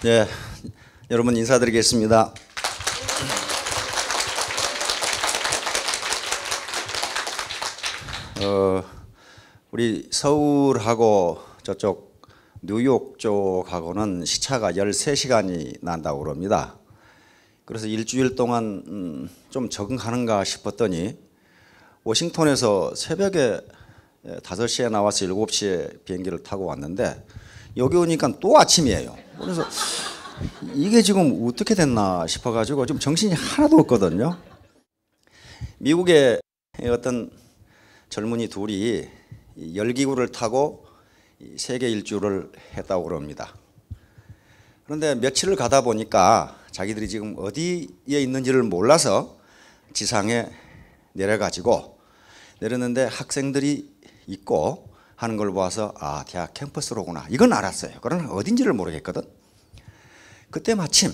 네, 여러분 인사드리겠습니다. 우리 서울하고 저쪽 뉴욕 쪽하고는 시차가 13시간이 난다고 그럽니다. 그래서 일주일 동안 좀 적응하는가 싶었더니 워싱턴에서 새벽에 5시에 나와서 7시에 비행기를 타고 왔는데 여기 오니까 또 아침이에요. 그래서 이게 지금 어떻게 됐나 싶어가지고 좀 정신이 하나도 없거든요. 미국의 어떤 젊은이 둘이 열기구를 타고 세계 일주를 했다고 그럽니다. 그런데 며칠을 가다 보니까 자기들이 지금 어디에 있는지를 몰라서 지상에 내렸는데 학생들이 있고 하는 걸 봐서 아, 대학 캠퍼스로구나 이건 알았어요. 그러나 어딘지를 모르겠거든. 그때 마침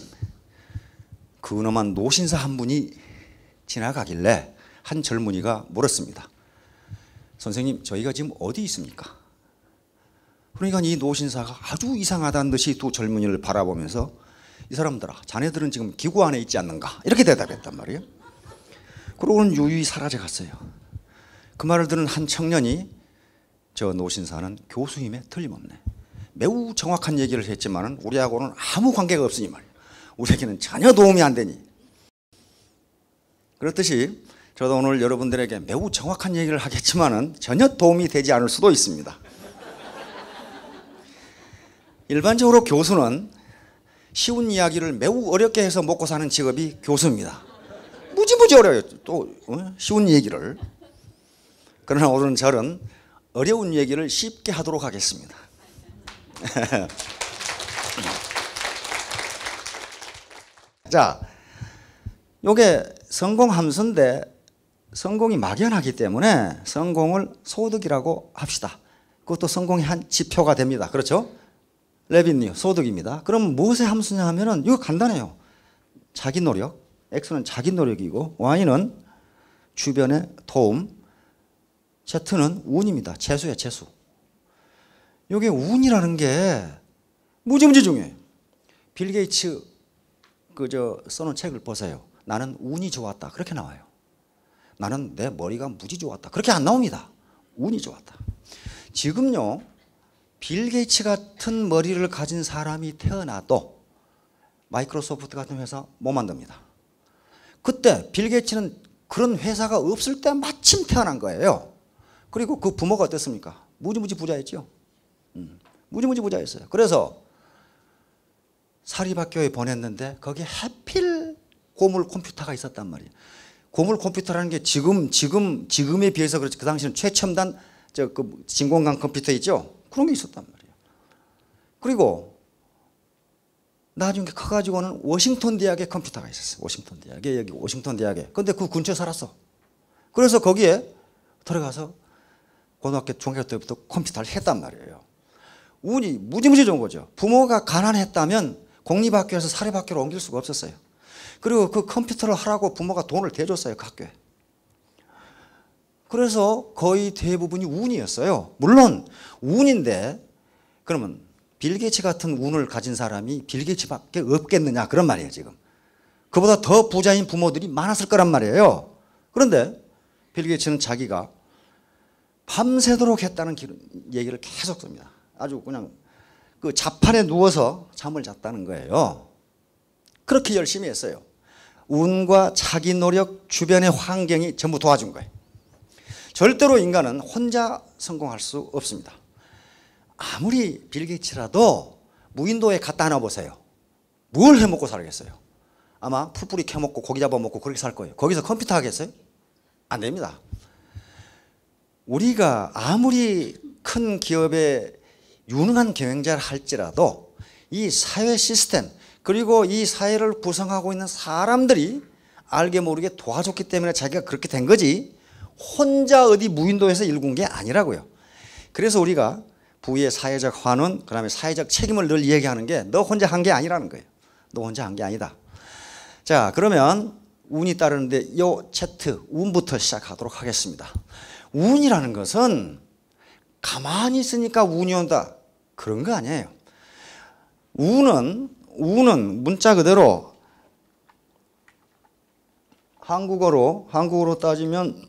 근엄한 노신사 한 분이 지나가길래 한 젊은이가 물었습니다. 선생님, 저희가 지금 어디 있습니까? 그러니까 이 노신사가 아주 이상하다는 듯이 두 젊은이를 바라보면서 이 사람들아, 자네들은 지금 기구 안에 있지 않는가? 이렇게 대답했단 말이에요. 그러고는 유유히 사라져 갔어요. 그 말을 들은 한 청년이 저 노신사는 교수임에 틀림없네. 매우 정확한 얘기를 했지만 우리하고는 아무 관계가 없으니 말이에요. 우리에게는 전혀 도움이 안 되니. 그렇듯이 저도 오늘 여러분들에게 매우 정확한 얘기를 하겠지만 전혀 도움이 되지 않을 수도 있습니다. 일반적으로 교수는 쉬운 이야기를 매우 어렵게 해서 먹고 사는 직업이 교수입니다. 무지무지 어려워요. 또 쉬운 얘기를. 그러나 오늘은 저는 어려운 얘기를 쉽게 하도록 하겠습니다. 자, 요게 성공 함수인데 성공이 막연하기 때문에 성공을 소득이라고 합시다. 그것도 성공의 한 지표가 됩니다. 그렇죠? 레비뉴, 소득입니다. 그럼 무엇의 함수냐 하면은 이거 간단해요. 자기 노력, X는 자기 노력이고 Y는 주변의 도움, Z는 운입니다. 재수예요, 재수. 이게 운이라는 게 무지무지 중요해요. 빌 게이츠 써놓은 책을 보세요. 나는 운이 좋았다. 그렇게 나와요. 나는 내 머리가 무지 좋았다. 그렇게 안 나옵니다. 운이 좋았다. 지금요, 빌 게이츠 같은 머리를 가진 사람이 태어나도 마이크로소프트 같은 회사 못 만듭니다. 그때 빌 게이츠는 그런 회사가 없을 때 마침 태어난 거예요. 그리고 그 부모가 어땠습니까? 무지무지 부자였죠. 무지무지 부자였어요. 그래서 사립학교에 보냈는데 거기에 하필 고물 컴퓨터가 있었단 말이에요. 고물 컴퓨터라는 게 지금에 비해서 그렇지 그 당시는 최첨단 진공관 컴퓨터 있죠? 그런 게 있었단 말이에요. 그리고 나중에 커가지고는 워싱턴 대학에 컴퓨터가 있었어요. 워싱턴 대학에, 여기 워싱턴 대학에. 근데 그 근처에 살았어. 그래서 거기에 들어가서 고등학교, 중학교 때부터 컴퓨터를 했단 말이에요. 운이 무지무지 좋은 거죠. 부모가 가난했다면 공립학교에서 사립학교로 옮길 수가 없었어요. 그리고 그 컴퓨터를 하라고 부모가 돈을 대줬어요, 그 학교에. 그래서 거의 대부분이 운이었어요. 물론 운인데 그러면 빌 게이츠 같은 운을 가진 사람이 빌 게이츠밖에 없겠느냐 그런 말이에요. 지금 그보다 더 부자인 부모들이 많았을 거란 말이에요. 그런데 빌 게이츠는 자기가 밤새도록 했다는 얘기를 계속 씁니다. 아주 그냥 그 자판에 누워서 잠을 잤다는 거예요. 그렇게 열심히 했어요. 운과 자기 노력, 주변의 환경이 전부 도와준 거예요. 절대로 인간은 혼자 성공할 수 없습니다. 아무리 빌 게이츠라도 무인도에 갖다 놔보세요. 뭘 해먹고 살겠어요? 아마 풀뿌리 캐먹고 고기 잡아먹고 그렇게 살 거예요. 거기서 컴퓨터 하겠어요? 안 됩니다. 우리가 아무리 큰 기업의 유능한 경영자를 할지라도 이 사회 시스템 그리고 이 사회를 구성하고 있는 사람들이 알게 모르게 도와줬기 때문에 자기가 그렇게 된 거지 혼자 어디 무인도에서 일군 게 아니라고요. 그래서 우리가 부의 사회적 환원 그다음에 사회적 책임을 늘 얘기하는 게 너 혼자 한 게 아니라는 거예요. 너 혼자 한 게 아니다. 자, 그러면 운이 따르는데 요 Z 운부터 시작하도록 하겠습니다. 운이라는 것은 가만히 있으니까 운이 온다 그런 거 아니에요. 운은 우는 문자 그대로 한국어로 따지면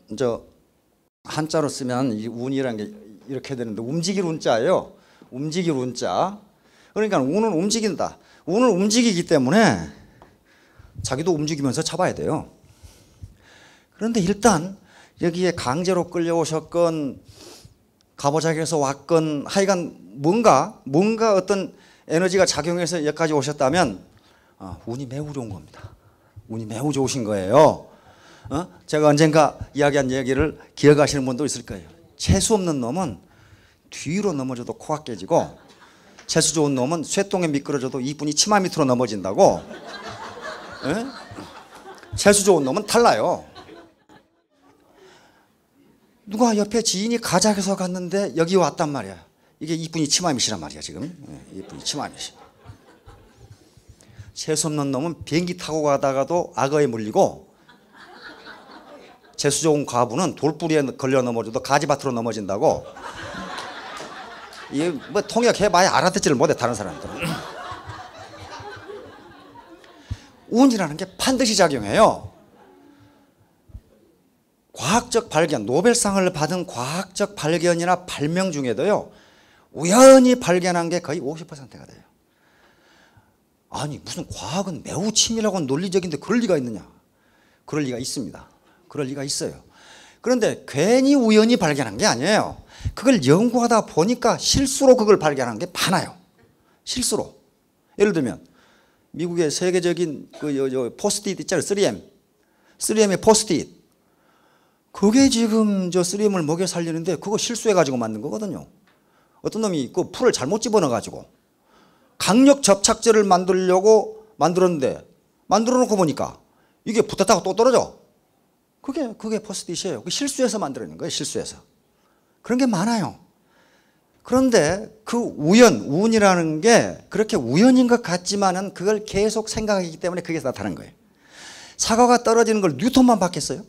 한자로 쓰면 이 운이라는 게 이렇게 되는데 움직일 운자예요. 움직일 운자. 그러니까 운은 움직인다. 운을 움직이기 때문에 자기도 움직이면서 잡아야 돼요. 그런데 일단 여기에 강제로 끌려오셨건 가보자기에서 왔건 하여간 뭔가 어떤 에너지가 작용해서 여기까지 오셨다면 운이 매우 좋은 겁니다. 운이 매우 좋으신 거예요. 제가 언젠가 이야기한 얘기를 기억하시는 분도 있을 거예요. 재수 없는 놈은 뒤로 넘어져도 코가 깨지고 재수 좋은 놈은 쇠똥에 미끄러져도 이분이 치마 밑으로 넘어진다고. 재수 좋은 놈은 달라요. 누가 옆에 지인이 가작해서 갔는데 여기 왔단 말이야. 이게 이분이 치마미시란 말이야 지금. 이분이 치마미시. 재수 없는 놈은 비행기 타고 가다가도 악어에 물리고 재수 좋은 과부는 돌뿌리에 걸려 넘어져도 가지밭으로 넘어진다고. 이게 뭐 통역해봐야 알아듣지를 못해 다른 사람들은. 운이라는 게 반드시 작용해요. 과학적 발견, 노벨상을 받은 과학적 발견이나 발명 중에도요 우연히 발견한 게 거의 50%가 돼요. 아니 무슨 과학은 매우 치밀하고 논리적인데 그럴 리가 있느냐. 그럴 리가 있습니다. 그럴 리가 있어요. 그런데 괜히 우연히 발견한 게 아니에요. 그걸 연구하다 보니까 실수로 그걸 발견한 게 많아요. 실수로. 예를 들면 미국의 세계적인 포스트잇 있잖아요. 3M의 포스트잇. 그게 지금 3M을 먹여 살리는데 그거 실수해가지고 만든 거거든요. 어떤 놈이 그 풀을 잘못 집어넣어가지고 강력 접착제를 만들려고 만들었는데 만들어 놓고 보니까 이게 붙었다가 또 떨어져. 그게 포스트잇이에요. 그 실수해서 만들어낸 거예요. 실수해서. 그런 게 많아요. 그런데 그 운이라는 게 그렇게 우연인 것 같지만은 그걸 계속 생각하기 때문에 그게 나타나는 거예요. 사과가 떨어지는 걸 뉴턴만 봤겠어요?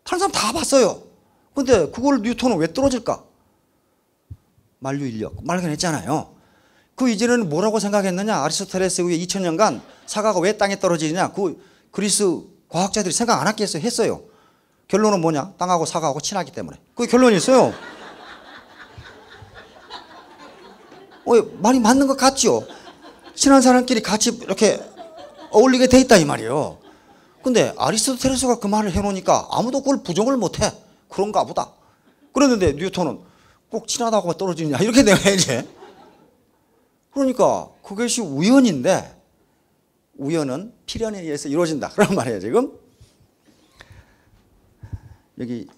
다른 사람 다 봤어요. 근데 그걸 뉴턴은 왜 떨어질까? 만류인력 발견했잖아요. 그 이전에는 뭐라고 생각했느냐? 아리스토텔레스 후에 2000년간 사과가 왜 땅에 떨어지느냐? 그 그리스 과학자들이 생각 안 했겠어요? 했어요. 결론은 뭐냐? 땅하고 사과하고 친하기 때문에. 그게 결론이 있어요. 말이 맞는 것 같죠? 친한 사람끼리 같이 이렇게 어울리게 돼 있다 이 말이에요. 근데 아리스토텔레스가 그 말을 해놓으니까 아무도 그걸 부정을 못해. 그런가 보다. 그랬는데 뉴턴은 꼭 친하다고 떨어지느냐 이렇게 내야지. 그러니까 그것이 우연인데 우연은 필연에 의해서 이루어진다 그런 말이에요 지금. 여기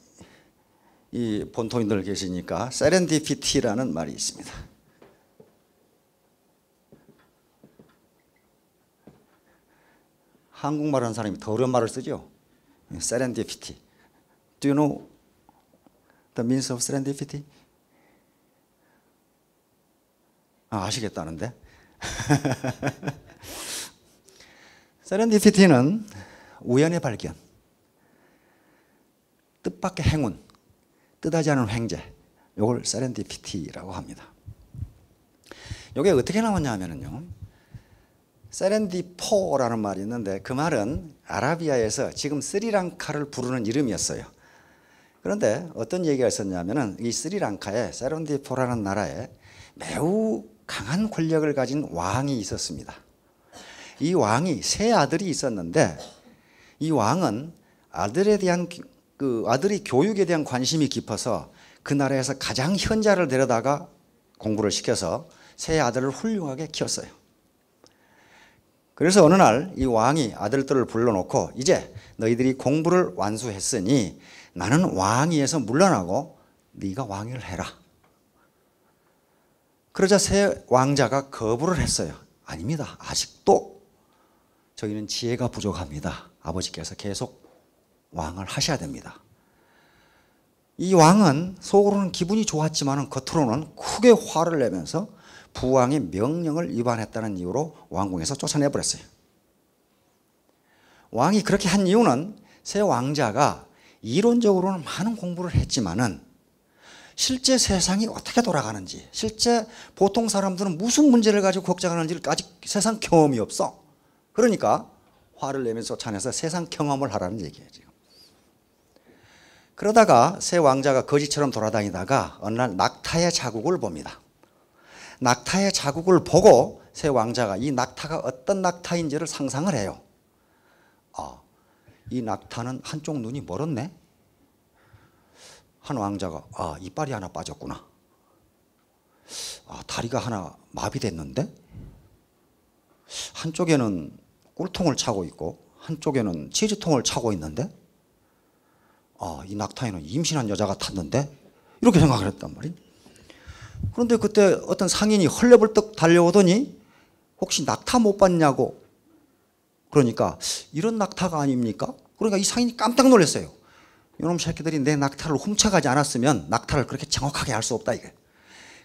이 본토인들 계시니까 세렌디피티라는 말이 있습니다. 한국말 하는 사람이 더 어려운 말을 쓰죠. serendipity. Do you know the meaning of serendipity? 아시겠다는데. serendipity는 우연의 발견, 뜻밖의 행운, 뜻하지 않은 횡재, 이걸 serendipity라고 합니다. 이게 어떻게 나왔냐 하면요. 세렌디포라는 말이 있는데 그 말은 아라비아에서 지금 스리랑카를 부르는 이름이었어요. 그런데 어떤 얘기가 있었냐면은 이 스리랑카에 세렌디포라는 나라에 매우 강한 권력을 가진 왕이 있었습니다. 이 왕이 세 아들이 있었는데 이 왕은 아들이 교육에 대한 관심이 깊어서 그 나라에서 가장 현자를 데려다가 공부를 시켜서 세 아들을 훌륭하게 키웠어요. 그래서 어느 날 이 왕이 아들들을 불러놓고 이제 너희들이 공부를 완수했으니 나는 왕위에서 물러나고 네가 왕위를 해라. 그러자 세 왕자가 거부를 했어요. 아닙니다. 아직도 저희는 지혜가 부족합니다. 아버지께서 계속 왕을 하셔야 됩니다. 이 왕은 속으로는 기분이 좋았지만 겉으로는 크게 화를 내면서 부왕의 명령을 위반했다는 이유로 왕궁에서 쫓아내버렸어요. 왕이 그렇게 한 이유는 세 왕자가 이론적으로는 많은 공부를 했지만은 실제 세상이 어떻게 돌아가는지, 실제 보통 사람들은 무슨 문제를 가지고 걱정하는지를 아직 세상 경험이 없어. 그러니까 화를 내면서 쫓아내서 세상 경험을 하라는 얘기예요, 지금. 그러다가 새 왕자가 거지처럼 돌아다니다가 어느 날 낙타의 자국을 봅니다. 낙타의 자국을 보고 새 왕자가 이 낙타가 어떤 낙타인지를 상상을 해요. 이 낙타는 한쪽 눈이 멀었네. 한 왕자가 이빨이 하나 빠졌구나. 다리가 하나 마비됐는데 한쪽에는 꿀통을 차고 있고 한쪽에는 치즈통을 차고 있는데 이 낙타에는 임신한 여자가 탔는데 이렇게 생각을 했단 말이에요. 그런데 그때 어떤 상인이 헐레벌떡 달려오더니 혹시 낙타 못 봤냐고. 그러니까 이런 낙타가 아닙니까? 그러니까 이 상인이 깜짝 놀랐어요. 이놈 새끼들이 내 낙타를 훔쳐가지 않았으면 낙타를 그렇게 정확하게 알 수 없다 이게.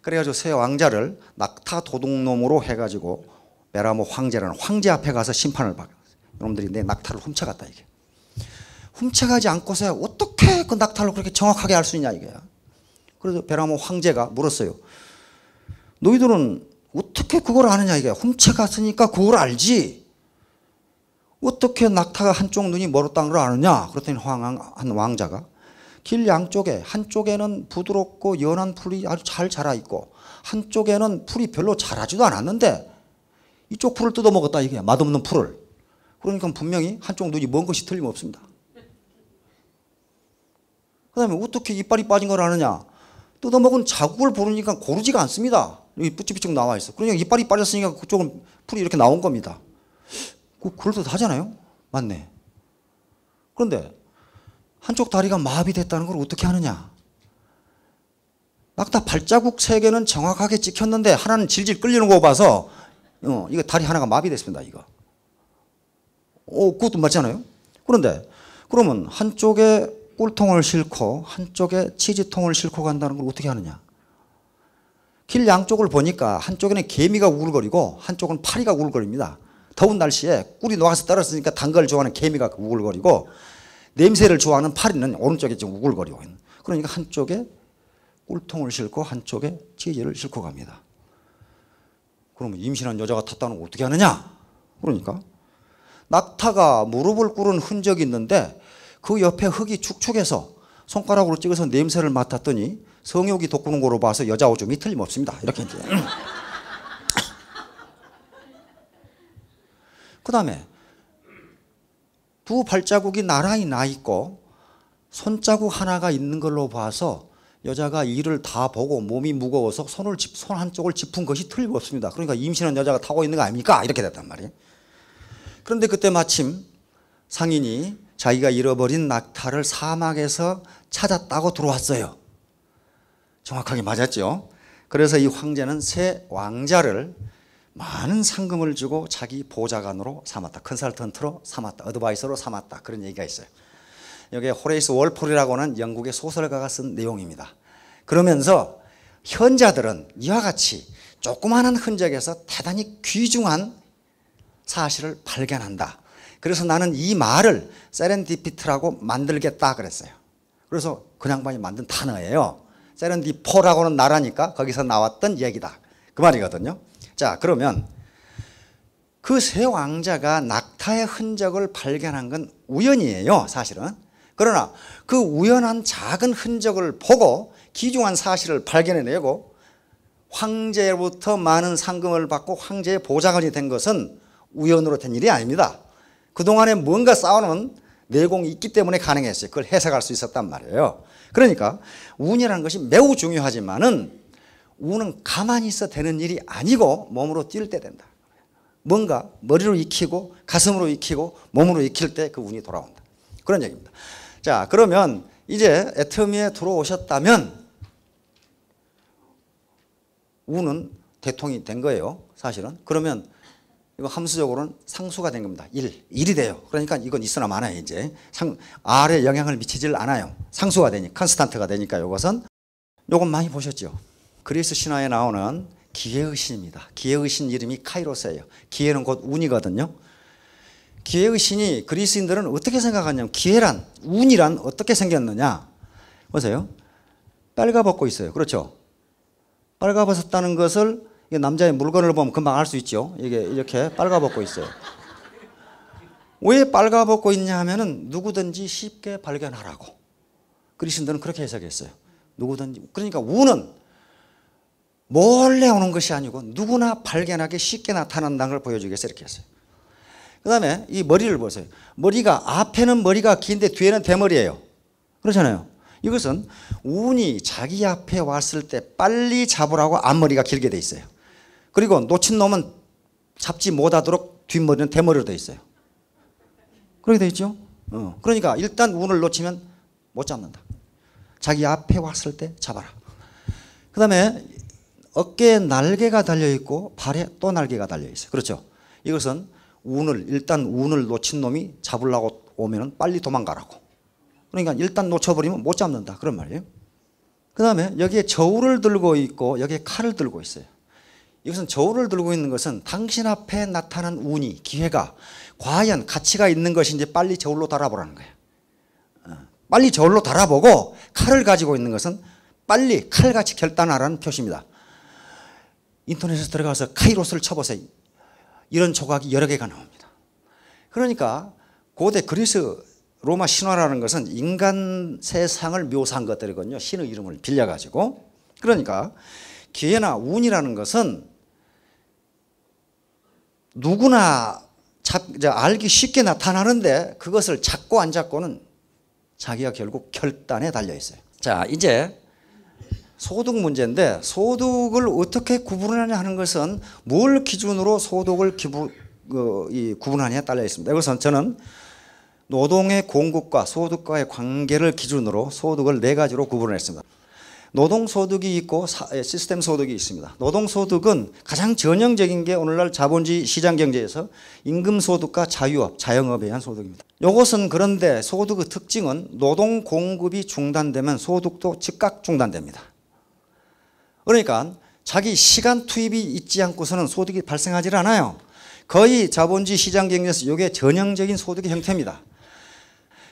그래가지고 새 왕자를 낙타 도둑놈으로 해가지고 메라모 황제라는 황제 앞에 가서 심판을 받았어요. 이놈들이 내 낙타를 훔쳐갔다 이게. 훔쳐가지 않고서 어떻게 그 낙타를 그렇게 정확하게 알 수 있냐 이게. 그래서 베라모 황제가 물었어요. 너희들은 어떻게 그걸 아느냐 이게. 훔쳐갔으니까 그걸 알지. 어떻게 낙타가 한쪽 눈이 멀었다는 걸 아느냐. 그랬더니 한 왕자가 길 양쪽에 한쪽에는 부드럽고 연한 풀이 아주 잘 자라있고 한쪽에는 풀이 별로 자라지도 않았는데 이쪽 풀을 뜯어먹었다 이게. 맛없는 풀을. 그러니까 분명히 한쪽 눈이 먼 것이 틀림없습니다. 그 다음에 어떻게 이빨이 빠진 걸 아느냐. 뜯어먹은 자국을 보니까 고르지가 않습니다. 여기 뿌ጭ뿌ጭ 나와 있어. 그러니까 이빨이 빠졌으니까 그쪽은 풀이 이렇게 나온 겁니다. 그럴듯하잖아요. 맞네. 그런데 한쪽 다리가 마비됐다는 걸 어떻게 하느냐. 낙타 발자국 3개는 정확하게 찍혔는데 하나는 질질 끌리는 거 봐서 이거 다리 하나가 마비됐습니다. 이거. 그것도 맞잖아요. 그런데 그러면 한쪽에 꿀통을 싣고 한쪽에 치즈통을 싣고 간다는 걸 어떻게 하느냐. 길 양쪽을 보니까 한쪽에는 개미가 우글거리고 한쪽은 파리가 우글거립니다. 더운 날씨에 꿀이 녹아서 떨어졌으니까 단 걸 좋아하는 개미가 우글거리고 냄새를 좋아하는 파리는 오른쪽에 지금 우글거리고 있는. 그러니까 한쪽에 꿀통을 싣고 한쪽에 치즈를 싣고 갑니다. 그러면 임신한 여자가 탔다는 걸 어떻게 하느냐. 그러니까 낙타가 무릎을 꿇은 흔적이 있는데 그 옆에 흙이 축축해서 손가락으로 찍어서 냄새를 맡았더니 성욕이 돋구는 거로 봐서 여자 오줌이 틀림없습니다. 이렇게 이제. 그 다음에 두 발자국이 나란히 나 있고 손자국 하나가 있는 걸로 봐서 여자가 이를 다 보고 몸이 무거워서 손 한쪽을 짚은 것이 틀림없습니다. 그러니까 임신한 여자가 타고 있는 거 아닙니까? 이렇게 됐단 말이에요. 그런데 그때 마침 상인이 자기가 잃어버린 낙타를 사막에서 찾았다고 들어왔어요. 정확하게 맞았죠. 그래서 이 황제는 새 왕자를 많은 상금을 주고 자기 보좌관으로 삼았다. 컨설턴트로 삼았다. 어드바이서로 삼았다. 그런 얘기가 있어요. 여기에 호레이스 월폴이라고 하는 영국의 소설가가 쓴 내용입니다. 그러면서 현자들은 이와 같이 조그마한 흔적에서 대단히 귀중한 사실을 발견한다. 그래서 나는 이 말을 세렌디피트라고 만들겠다 그랬어요. 그래서 그 양반이 만든 단어예요. 세렌디포라고는 나라니까 거기서 나왔던 얘기다. 그 말이거든요. 자, 그러면 그 새 왕자가 낙타의 흔적을 발견한 건 우연이에요, 사실은. 그러나 그 우연한 작은 흔적을 보고 귀중한 사실을 발견해내고 황제로부터 많은 상금을 받고 황제의 보좌관이 된 것은 우연으로 된 일이 아닙니다. 그동안에 뭔가 쌓아놓은 내공이 있기 때문에 가능했어요. 그걸 해석할 수 있었단 말이에요. 그러니까 운이라는 것이 매우 중요하지만은 운은 가만히 있어 되는 일이 아니고 몸으로 뛸 때 된다. 뭔가 머리로 익히고 가슴으로 익히고 몸으로 익힐 때 그 운이 돌아온다. 그런 얘기입니다. 자, 그러면 이제 애터미에 들어오셨다면 운은 대통이 된 거예요, 사실은. 그러면 이거 함수적으로는 상수가 된 겁니다. 1이 돼요. 그러니까 이건 있으나 마나요, 이제. R에 영향을 미치질 않아요. 상수가 되니까, 컨스탄트가 되니까 이것은. 요건 많이 보셨죠? 그리스 신화에 나오는 기회의 신입니다. 기회의 신 이름이 카이로스예요. 기회는 곧 운이거든요. 기회의 신이 그리스인들은 어떻게 생각하냐면 기회란, 운이란 어떻게 생겼느냐. 보세요. 빨가벗고 있어요. 그렇죠? 빨가벗었다는 것을 남자의 물건을 보면 금방 알 수 있죠. 이게 이렇게 빨가벗고 있어요. 왜 빨가벗고 있냐 하면은 누구든지 쉽게 발견하라고. 그리스도인들은 그렇게 해석했어요. 누구든지. 그러니까 운은 몰래 오는 것이 아니고 누구나 발견하기 쉽게 나타난다는 걸 보여주기 위해서 이렇게 했어요. 그 다음에 이 머리를 보세요. 머리가 앞에는 머리가 긴데 뒤에는 대머리예요. 그렇잖아요. 이것은 운이 자기 앞에 왔을 때 빨리 잡으라고 앞머리가 길게 돼 있어요. 그리고 놓친 놈은 잡지 못하도록 뒷머리는 대머리로 돼 있어요. 그렇게 돼 있죠. 그러니까 일단 운을 놓치면 못 잡는다. 자기 앞에 왔을 때 잡아라. 그 다음에 어깨에 날개가 달려있고 발에 또 날개가 달려있어요. 그렇죠. 이것은 일단 운을 놓친 놈이 잡으려고 오면 빨리 도망가라고. 그러니까 일단 놓쳐버리면 못 잡는다. 그런 말이에요. 그 다음에 여기에 저울을 들고 있고 여기에 칼을 들고 있어요. 이것은 저울을 들고 있는 것은 당신 앞에 나타난 운이, 기회가 과연 가치가 있는 것인지 빨리 저울로 달아보라는 거예요. 빨리 저울로 달아보고 칼을 가지고 있는 것은 빨리 칼같이 결단하라는 표시입니다. 인터넷에 들어가서 카이로스를 쳐보세요. 이런 조각이 여러 개가 나옵니다. 그러니까 고대 그리스 로마 신화라는 것은 인간 세상을 묘사한 것들이거든요. 신의 이름을 빌려가지고. 그러니까 기회나 운이라는 것은 누구나 알기 쉽게 나타나는데 그것을 잡고 안 잡고는 자기가 결국 결단에 달려 있어요. 자, 이제 소득 문제인데 소득을 어떻게 구분하냐 하는 것은 뭘 기준으로 소득을 구분하냐에 달려 있습니다. 이것은 저는 노동의 공급과 소득과의 관계를 기준으로 소득을 4가지로 구분을 했습니다. 노동소득이 있고 시스템 소득이 있습니다. 노동소득은 가장 전형적인 게 오늘날 자본주의 시장경제에서 임금소득과 자유업, 자영업에 의한 소득입니다. 이것은 그런데 소득의 특징은 노동 공급이 중단되면 소득도 즉각 중단됩니다. 그러니까 자기 시간 투입이 있지 않고서는 소득이 발생하지 않아요. 거의 자본주의 시장경제에서 이게 전형적인 소득의 형태입니다.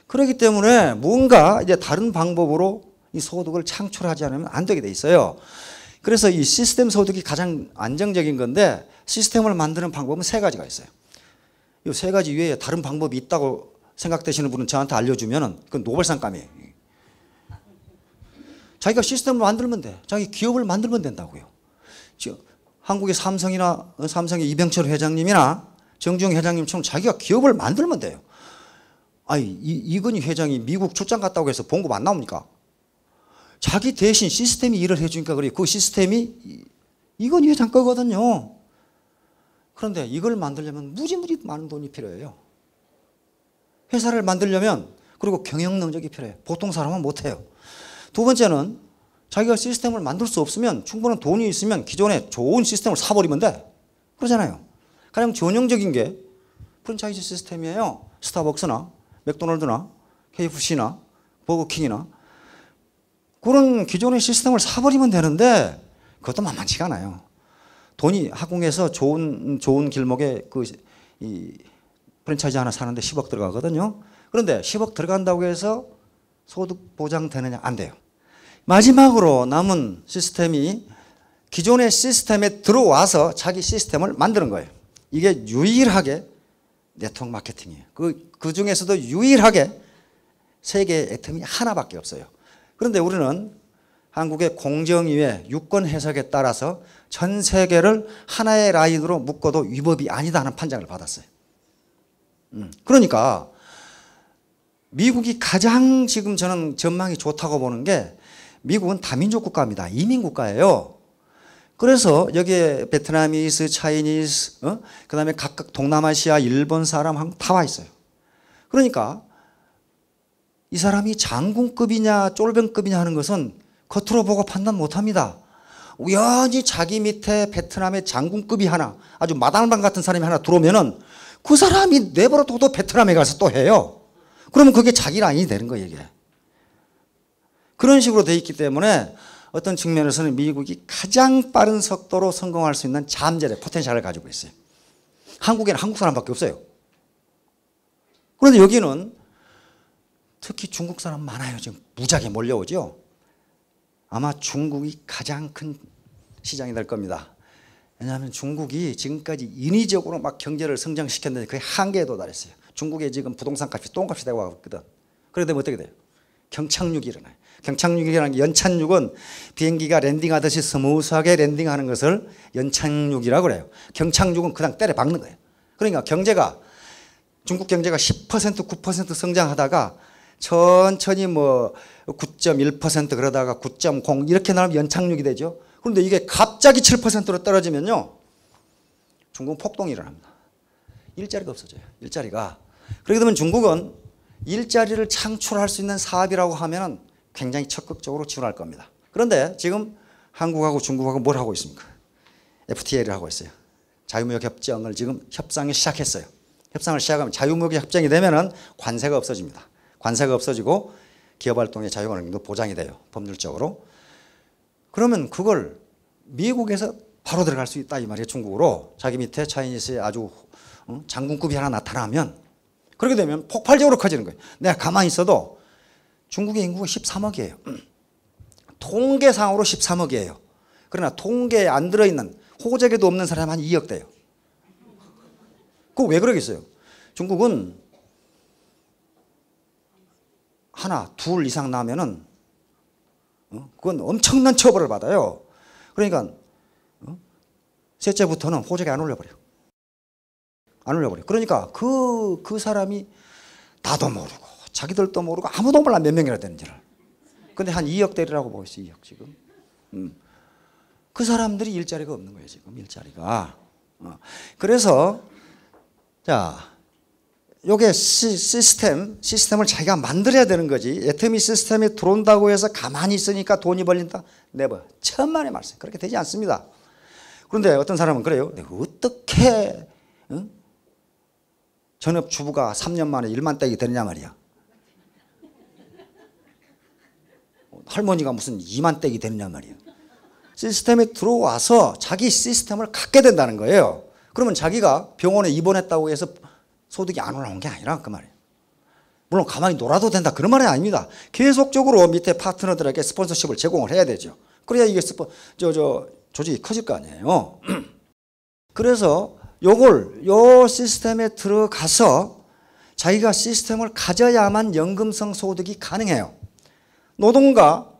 그렇기 때문에 뭔가 이제 다른 방법으로 이 소득을 창출하지 않으면 안 되게 돼 있어요. 그래서 이 시스템 소득이 가장 안정적인 건데 시스템을 만드는 방법은 3가지가 있어요. 이 3가지 외에 다른 방법이 있다고 생각되시는 분은 저한테 알려주면 그건 노벨상감이에요. 자기가 시스템을 만들면 돼. 자기 기업을 만들면 된다고요. 한국의 삼성의 이병철 회장님이나 정주영 회장님처럼 자기가 기업을 만들면 돼요. 아니, 이건희 회장이 미국 출장 갔다고 해서 봉급 안 나옵니까? 자기 대신 시스템이 일을 해주니까 그래요. 그 시스템이 이건희 회장 거거든요. 그런데 이걸 만들려면 무지무지 많은 돈이 필요해요. 회사를 만들려면 그리고 경영 능력이 필요해요. 보통 사람은 못해요. 두 번째는 자기가 시스템을 만들 수 없으면 충분한 돈이 있으면 기존에 좋은 시스템을 사버리면 돼. 그러잖아요. 가장 전형적인 게 프랜차이즈 시스템이에요. 스타벅스나 맥도날드나 KFC나 버거킹이나 그런 기존의 시스템을 사버리면 되는데 그것도 만만치가 않아요. 돈이 하공에서 좋은 길목에 이 프랜차이즈 하나 사는데 10억 들어가거든요. 그런데 10억 들어간다고 해서 소득 보장되느냐? 안 돼요. 마지막으로 남은 시스템이 기존의 시스템에 들어와서 자기 시스템을 만드는 거예요. 이게 유일하게 네트워크 마케팅이에요. 그 중에서도 유일하게 세계의 애텀이 하나밖에 없어요. 그런데 우리는 한국의 공정위의 유권 해석에 따라서 전 세계를 하나의 라인으로 묶어도 위법이 아니다 하는 판정을 받았어요. 그러니까 미국이 가장 지금 저는 전망이 좋다고 보는 게 미국은 다민족 국가입니다. 이민 국가예요. 그래서 여기에 베트나미스, 차이니스, 그 다음에 각각 동남아시아, 일본 사람 다 와 있어요. 그러니까 이 사람이 장군급이냐 쫄병급이냐 하는 것은 겉으로 보고 판단 못합니다. 우연히 자기 밑에 베트남의 장군급이 하나, 아주 마당방 같은 사람이 하나 들어오면은 그 사람이 내버려둬도 베트남에 가서 또 해요. 그러면 그게 자기 라인이 되는 거예요, 이게. 그런 식으로 돼 있기 때문에 어떤 측면에서는 미국이 가장 빠른 속도로 성공할 수 있는 잠재력, 포텐셜을 가지고 있어요. 한국에는 한국 사람밖에 없어요. 그런데 여기는 특히 중국 사람 많아요. 지금 무지하게 몰려오죠. 아마 중국이 가장 큰 시장이 될 겁니다. 왜냐하면 중국이 지금까지 인위적으로 막 경제를 성장시켰는데 그게 한계에 도달했어요. 중국에 지금 부동산 값이 똥값이 되고 있거든. 그러게 되면 어떻게 돼요? 경착륙이 일어나요. 경착륙이라는 게, 연착륙은 비행기가 랜딩하듯이 스무스하게 랜딩하는 것을 연착륙이라고 그래요. 경착륙은 그냥 때려 박는 거예요. 그러니까 경제가, 중국 경제가 10% 9% 성장하다가 천천히 뭐 9.1% 그러다가 9.0 이렇게 나오면 연착륙이 되죠. 그런데 이게 갑자기 7%로 떨어지면요, 중국은 폭동이 일어납니다. 일자리가 없어져요. 일자리가. 그렇게 되면 중국은 일자리를 창출할 수 있는 사업이라고 하면 굉장히 적극적으로 지원할 겁니다. 그런데 지금 한국하고 중국하고 뭘 하고 있습니까? FTA를 하고 있어요. 자유무역 협정을 지금 협상을 시작했어요. 협상을 시작하면, 자유무역 협정이 되면은 관세가 없어집니다. 관세가 없어지고 기업활동의 자유가 어느 정도 보장이 돼요. 법률적으로. 그러면 그걸 미국에서 바로 들어갈 수 있다 이 말이에요. 중국으로. 자기 밑에 차이니스의 아주 장군급이 하나 나타나면, 그렇게 되면 폭발적으로 커지는 거예요. 내가 가만히 있어도 중국의 인구가 13억이에요. 통계상으로 13억이에요. 그러나 통계에 안 들어있는, 호적에도 없는 사람 한 2억 돼요. 그거 왜 그러겠어요? 중국은 하나, 둘 이상 나면은 그건 엄청난 처벌을 받아요. 그러니까 셋째부터는 호적에 안 올려버려요. 안 올려버려요. 그러니까 그 사람이 나도 모르고 자기들도 모르고 아무도 몰라 몇 명이나 되는지를. 근데 한 2억 대리라고 보고 있어요. 2억 지금. 그 사람들이 일자리가 없는 거예요. 지금 일자리가. 그래서 자, 요게 시스템을 자기가 만들어야 되는 거지. 애터미 시스템에 들어온다고 해서 가만히 있으니까 돈이 벌린다? 네버. 천만의 말씀. 그렇게 되지 않습니다. 그런데 어떤 사람은 그래요. 내가 어떻게 전업주부가 3년 만에 1만 떼기 되느냐 말이야. 할머니가 무슨 2만 떼기 되느냐 말이야. 시스템에 들어와서 자기 시스템을 갖게 된다는 거예요. 그러면 자기가 병원에 입원했다고 해서 소득이 안 올라온 게 아니라 그 말이에요. 물론 가만히 놀아도 된다 그런 말이 아닙니다. 계속적으로 밑에 파트너들에게 스폰서십을 제공을 해야 되죠. 그래야 이게 조직이 커질 거 아니에요. 그래서 요 시스템에 들어가서 자기가 시스템을 가져야만 연금성 소득이 가능해요. 노동과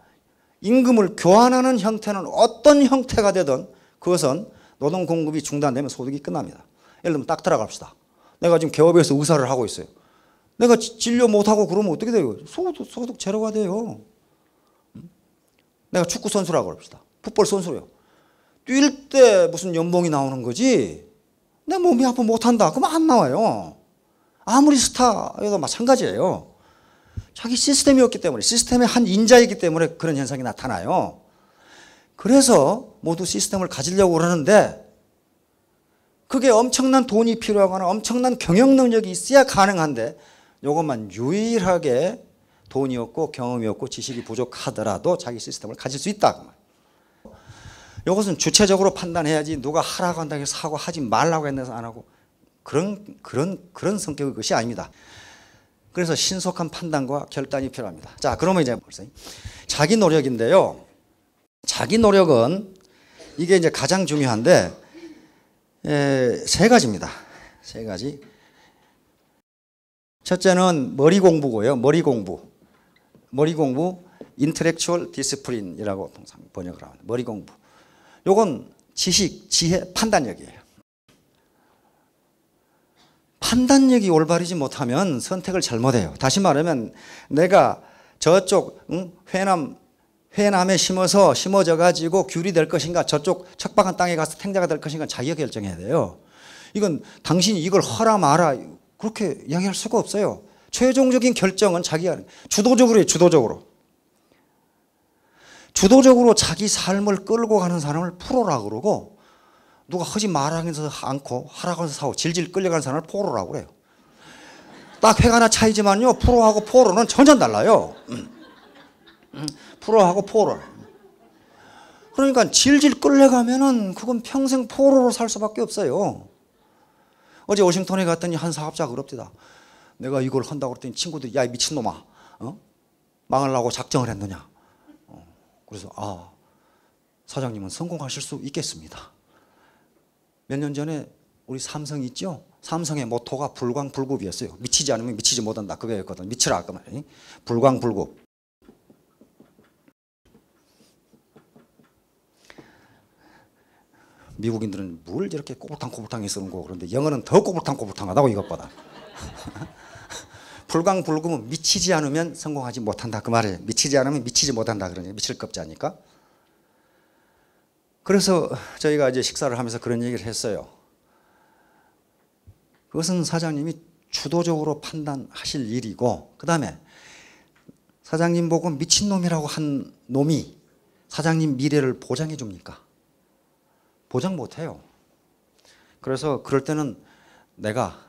임금을 교환하는 형태는 어떤 형태가 되든 그것은 노동 공급이 중단되면 소득이 끝납니다. 예를 들면 딱 들어갑시다. 내가 지금 개업에서 의사를 하고 있어요. 내가 진료 못하고 그러면 어떻게 돼요? 소득 제로가 돼요. 내가 축구 선수라고 합시다. 풋볼 선수예요. 뛸 때 무슨 연봉이 나오는 거지 내 몸이 아파 못한다 그러면 안 나와요. 아무리 스타여도 마찬가지예요. 자기 시스템이었기 때문에, 시스템의 한 인자이기 때문에 그런 현상이 나타나요. 그래서 모두 시스템을 가지려고 그러는데 그게 엄청난 돈이 필요하거나 엄청난 경영 능력이 있어야 가능한데 이것만 유일하게 돈이 없고 경험이 없고 지식이 부족하더라도 자기 시스템을 가질 수 있다. 이것은 주체적으로 판단해야지 누가 하라고 한다고 해서 하고 하지 말라고 했는데 안 하고 그런 성격의 것이 아닙니다. 그래서 신속한 판단과 결단이 필요합니다. 자, 그러면 이제 벌써 자기 노력인데요. 자기 노력은 이게 이제 가장 중요한데 세 가지입니다. 세 가지. 첫째는 머리 공부고요. 머리 공부, intellectual discipline이라고 통상 번역을 합니다. 머리 공부. 요건 지식, 지혜, 판단력이에요. 판단력이 올바르지 못하면 선택을 잘못해요. 다시 말하면 내가 저쪽 회남에 심어져 가지고 귤이 될 것인가 저쪽 척박한 땅에 가서 탱자가 될 것인가 자기가 결정해야 돼요. 이건 당신이 이걸 하라 마라 그렇게 이야기할 수가 없어요. 최종적인 결정은 자기가 주도적으로 해요. 주도적으로 자기 삶을 끌고 가는 사람을 프로라고 그러고 누가 하지 말라고 않고 하라고 해서 하고 질질 끌려가는 사람을 포로라고 그래요. 딱 획 하나 차이지만요. 프로하고 포로는 전혀 달라요. 프로하고 포로. 그러니까 질질 끌려가면은 그건 평생 포로로 살 수밖에 없어요. 어제 워싱턴에 갔더니 한 사업자가 그럽니다. 내가 이걸 한다고 그랬더니 친구들이 야 미친놈아 망하려고 작정을 했느냐. 그래서 사장님은 성공하실 수 있겠습니다. 몇 년 전에 우리 삼성 있죠? 삼성의 모토가 불광불급이었어요. 미치지 않으면 미치지 못한다. 그거였거든. 미치라 그 말이에요. 불광불급. 미국인들은 뭘 이렇게 꼬불탕꼬불탕히 쓰는 거 그런데 영어는 더 꼬불탕꼬불탕하다고 이것보다. 불광불급은 미치지 않으면 성공하지 못한다 그 말이에요. 미치지 않으면 미치지 못한다 그러니까 미칠 겁자니까. 그래서 저희가 이제 식사를 하면서 그런 얘기를 했어요. 그것은 사장님이 주도적으로 판단하실 일이고, 그 다음에 사장님 보고 미친놈이라고 한 놈이 사장님 미래를 보장해 줍니까? 보장 못해요. 그래서 그럴 때는 내가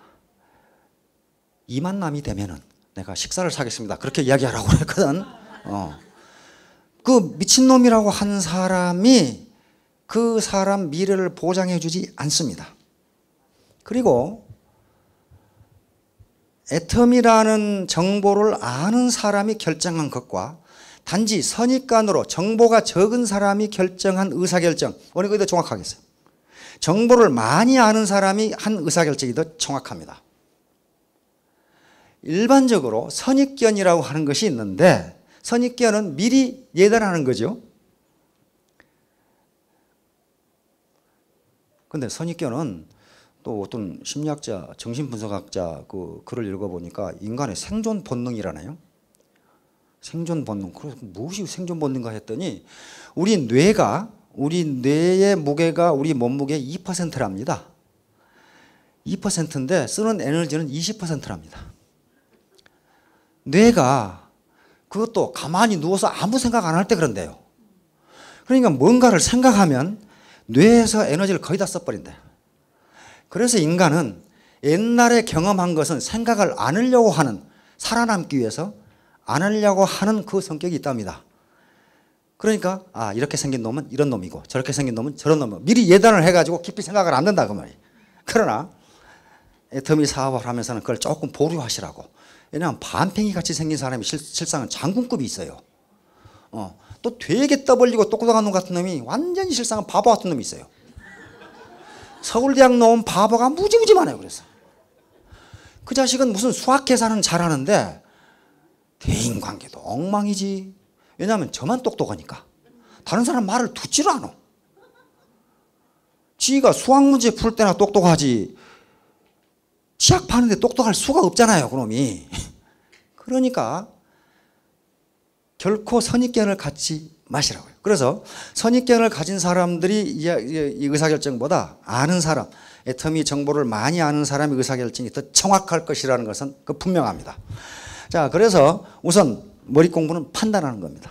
이만남이 되면은 내가 식사를 사겠습니다. 그렇게 이야기하라고 그랬거든. 그 미친놈이라고 한 사람이 그 사람 미래를 보장해 주지 않습니다. 그리고 애텀이라는 정보를 아는 사람이 결정한 것과 단지 선입관으로 정보가 적은 사람이 결정한 의사결정, 어느 것이 더 정확하겠어요? 정보를 많이 아는 사람이 한 의사결정이 더 정확합니다. 일반적으로 선입견이라고 하는 것이 있는데, 선입견은 미리 예단하는 거죠. 근데 선입견은 또 어떤 심리학자, 정신분석학자 그 글을 읽어보니까 인간의 생존 본능이라네요. 생존 본능. 그래서 무엇이 생존 본능인가 했더니 우리 뇌의 무게가 우리 몸무게의 2%랍니다. 2%인데 쓰는 에너지는 20%랍니다. 뇌가 그것도 가만히 누워서 아무 생각 안 할 때 그런데요. 그러니까 뭔가를 생각하면 뇌에서 에너지를 거의 다 써버린대요. 그래서 인간은 옛날에 경험한 것은 생각을 안 하려고 하는, 살아남기 위해서 안 하려고 하는 그 성격이 있답니다. 그러니까 이렇게 생긴 놈은 이런 놈이고 저렇게 생긴 놈은 저런 놈이고 미리 예단을 해가지고 깊이 생각을 안 한다 그 말이에요. 그러나 애터미 사업을 하면서는 그걸 조금 보류하시라고. 왜냐하면 반팽이 같이 생긴 사람이 실상은 장군급이 있어요. 또 되게 떠벌리고 똑똑한 놈 같은 놈이 완전히 실상은 바보 같은 놈이 있어요. 서울대학 나온 바보가 무지무지 많아요. 그래서 그 자식은 무슨 수학 계산은 잘하는데 대인관계도 엉망이지. 왜냐하면 저만 똑똑하니까 다른 사람 말을 듣지를 않아. 지가 수학 문제 풀 때나 똑똑하지 치약 파는데 똑똑할 수가 없잖아요 그놈이. 그러니까 결코 선입견을 갖지 마시라고요. 그래서 선입견을 가진 사람들이 이 의사결정보다 아는 사람, 애터미 정보를 많이 아는 사람의 의사결정이 더 정확할 것이라는 것은 분명합니다. 자, 그래서 우선 머리 공부는 판단하는 겁니다.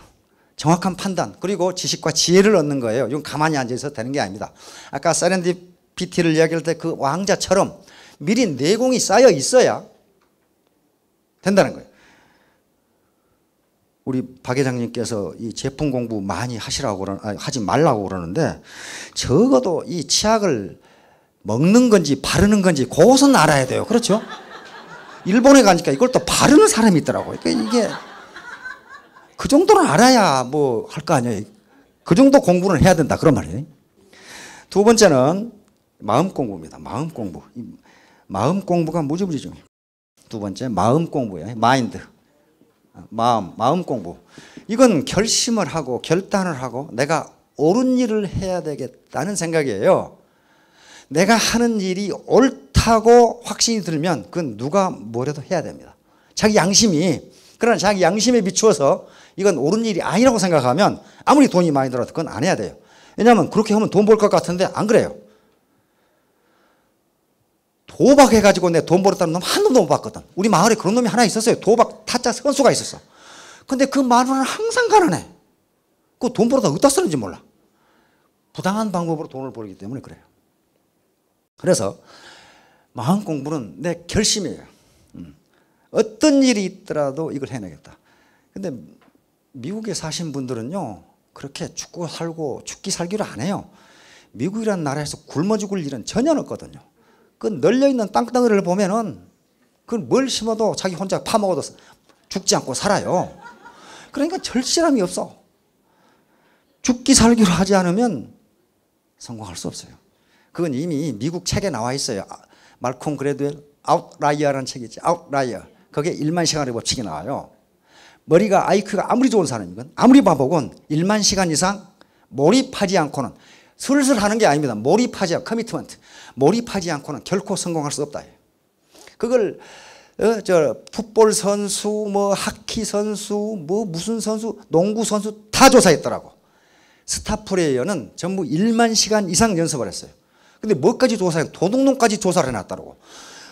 정확한 판단, 그리고 지식과 지혜를 얻는 거예요. 이건 가만히 앉아 있어도 되는 게 아닙니다. 아까 세렌디피티를 이야기할 때 그 왕자처럼 미리 내공이 쌓여 있어야 된다는 거예요. 우리 박 회장님께서 이 제품 공부 많이 하지 말라고 그러는데 적어도 이 치약을 먹는 건지 바르는 건지 그것은 알아야 돼요. 그렇죠? 일본에 가니까 이걸 또 바르는 사람이 있더라고요. 그러니까 이게 그 정도는 알아야 뭐 할 거 아니에요. 그 정도 공부는 해야 된다 그런 말이에요. 두 번째는 마음 공부입니다. 마음 공부. 마음 공부가 무지무지 중요해요. 두 번째 마음 공부예요. 마인드. 마음 공부. 이건 결심을 하고 결단을 하고 내가 옳은 일을 해야 되겠다는 생각이에요. 내가 하는 일이 옳다고 확신이 들면 그건 누가 뭐래도 해야 됩니다. 자기 양심이. 그러나 자기 양심에 비추어서 이건 옳은 일이 아니라고 생각하면 아무리 돈이 많이 들어도 그건 안 해야 돼요. 왜냐하면 그렇게 하면 돈 벌 것 같은데 안 그래요. 도박해가지고 내 돈 벌었다는 놈 한 놈도 못 봤거든. 우리 마을에 그런 놈이 하나 있었어요. 도박 타짜 선수가 있었어. 근데 그 마누라는 항상 가난해. 그 돈 벌어다 어디다 쓰는지 몰라. 부당한 방법으로 돈을 벌기 때문에 그래요. 그래서 마음 공부는 내 결심이에요. 어떤 일이 있더라도 이걸 해내겠다. 근데 미국에 사신 분들은요 그렇게 죽고 살고 죽기 살기를 안 해요. 미국이라는 나라에서 굶어 죽을 일은 전혀 없거든요. 그 널려있는 땅덩어리를 보면은 그걸 뭘 심어도 자기 혼자 파먹어도 죽지 않고 살아요. 그러니까 절실함이 없어. 죽기 살기로 하지 않으면 성공할 수 없어요. 그건 이미 미국 책에 나와 있어요. 말콤 그레드웰 아웃라이어라는 책이 있죠. 아웃라이어. 거기에 1만 시간의 법칙이 나와요. 머리가 IQ가 아무리 좋은 사람이건 아무리 바보건 1만 시간 이상 몰입하지 않고는 슬슬 하는 게 아닙니다. 몰입하지 않고 커미트먼트. 몰입하지 않고는 결코 성공할 수 없다. 그걸 풋볼 선수, 뭐 하키 선수, 뭐 무슨 선수, 농구 선수 다 조사했더라고. 스타 플레이어는 전부 1만 시간 이상 연습을 했어요. 근데 뭐까지 조사해? 도둑놈까지 조사를 해놨더라고.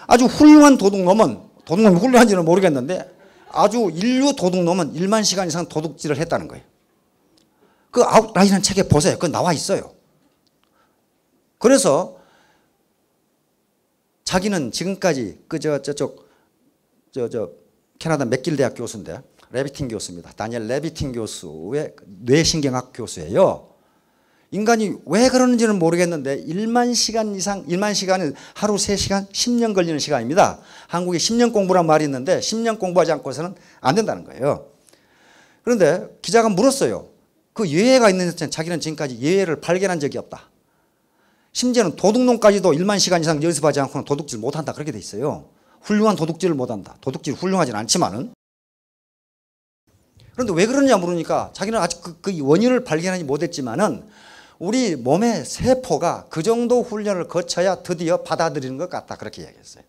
아주 훌륭한 도둑놈이 훌륭한지는 모르겠는데 아주 인류 도둑놈은 1만 시간 이상 도둑질을 했다는 거예요. 그 아웃라인이라는 책에 보세요. 그거 나와 있어요. 그래서 자기는 지금까지 캐나다 맥길 대학 교수인데 레비틴 교수입니다. 다니엘 레비틴 교수의 뇌신경학 교수예요. 인간이 왜 그러는지는 모르겠는데 1만 시간 이상, 1만 시간은 하루 3시간, 10년 걸리는 시간입니다. 한국에 10년 공부란 말이 있는데 10년 공부하지 않고서는 안 된다는 거예요. 그런데 기자가 물었어요. 그 예외가 있는데 자기는 지금까지 예외를 발견한 적이 없다. 심지어는 도둑놈까지도 1만 시간 이상 연습하지 않고는 도둑질 못한다. 그렇게 돼 있어요. 훌륭한 도둑질을 못한다. 도둑질 훌륭하진 않지만은. 그런데 왜 그러냐 물으니까 자기는 아직 그 원인을 발견하지 못했지만은 우리 몸의 세포가 그 정도 훈련을 거쳐야 드디어 받아들이는 것 같다. 그렇게 이야기했어요.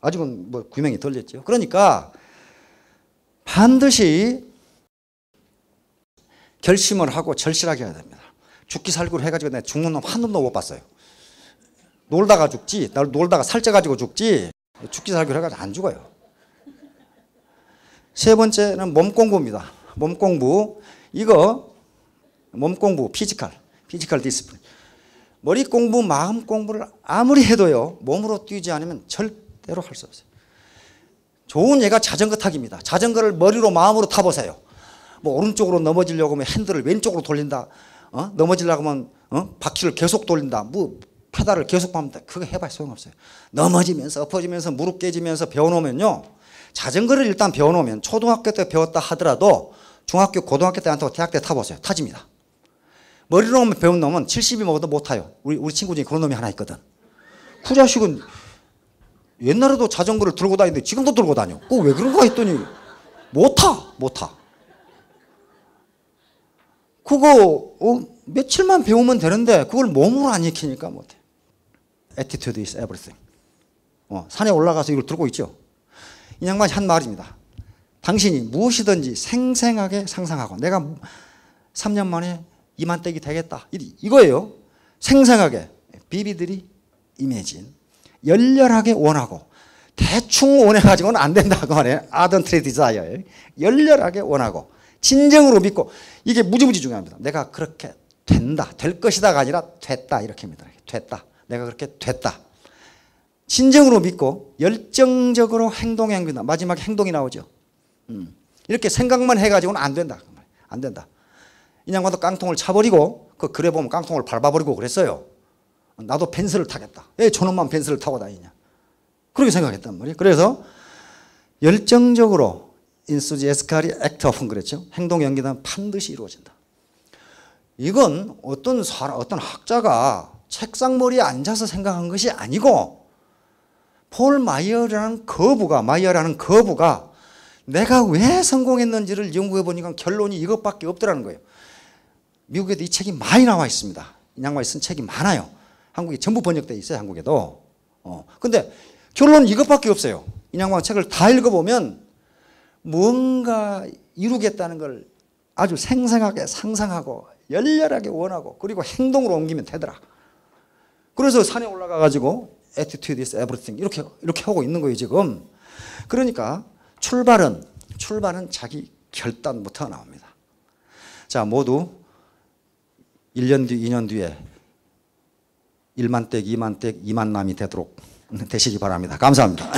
아직은 뭐 규명이 덜 됐죠. 그러니까 반드시 결심을 하고 절실하게 해야 됩니다. 죽기 살기로 해가지고 내가 죽는 놈 한 놈도 못 봤어요. 놀다가 죽지, 놀다가 살쪄가지고 죽지, 죽기 살기로 해가지고 안 죽어요. 세 번째는 몸 공부입니다. 몸 공부. 몸 공부, 피지컬 디스플레인. 머리 공부, 마음 공부를 아무리 해도요, 몸으로 뛰지 않으면 절대로 할 수 없어요. 좋은 예가 자전거 타기입니다. 자전거를 머리로 마음으로 타보세요. 뭐 오른쪽으로 넘어지려고 하면 핸들을 왼쪽으로 돌린다. 넘어지려고 하면 바퀴를 계속 돌린다. 뭐 페달을 계속 밟는다. 그거 해봐야 소용없어요. 넘어지면서 엎어지면서 무릎 깨지면서 배워놓으면요. 자전거를 일단 배워놓으면 초등학교 때 배웠다 하더라도 중학교, 고등학교 때 안 타고 대학 때 타보세요. 타집니다. 머리로만 배운 놈은 70이 먹어도 못 타요. 우리 친구 중에 그런 놈이 하나 있거든. 그 자식은 옛날에도 자전거를 들고 다니는데 지금도 들고 다녀. 그거 왜 그런가 했더니 못 타. 그거 며칠만 배우면 되는데 그걸 몸으로 안 익히니까 못해. Attitude is everything. 산에 올라가서 이걸 들고 있죠. 이 양반이 한 말입니다. 당신이 무엇이든지 생생하게 상상하고 내가 3년 만에 이만떼기 되겠다. 이거예요. 생생하게. 비비들이 이미진. 열렬하게 원하고 대충 원해가지고는 안 된다. 그 말이에요. ardently desire. 열렬하게 원하고 진정으로 믿고 이게 무지무지 중요합니다. 내가 그렇게 된다. 될 것이다가 아니라 됐다. 이렇게 합니다. 됐다. 내가 그렇게 됐다. 진정으로 믿고 열정적으로 행동에 옮긴다. 마지막에 행동이 나오죠. 이렇게 생각만 해가지고는 안 된다. 안 된다. 이 양반도 깡통을 차버리고 그래 보면 깡통을 밟아버리고 그랬어요. 나도 벤츠를 타겠다. 왜 저놈만 벤츠를 타고 다니냐. 그렇게 생각했단 말이에요. 그래서 열정적으로 인수지에스카리 액트업은 그랬죠. 행동 연기는 반드시 이루어진다. 이건 어떤 학자가 책상머리에 앉아서 생각한 것이 아니고 폴 마이어라는 거부가 내가 왜 성공했는지를 연구해 보니까 결론이 이것밖에 없더라는 거예요. 미국에도 이 책이 많이 나와 있습니다. 이 양반이 쓴 책이 많아요. 한국에 전부 번역되어 있어요. 한국에도. 근데 결론은 이것밖에 없어요. 이 양반 책을 다 읽어보면 뭔가 이루겠다는 걸 아주 생생하게 상상하고 열렬하게 원하고 그리고 행동으로 옮기면 되더라. 그래서 산에 올라가 가지고 attitude is everything 이렇게 하고 있는 거예요 지금. 그러니까 출발은 자기 결단부터 나옵니다. 자, 모두 1년 뒤 2년 뒤에 1만 댁 2만 댁 2만 남이 되도록 되시기 바랍니다. 감사합니다.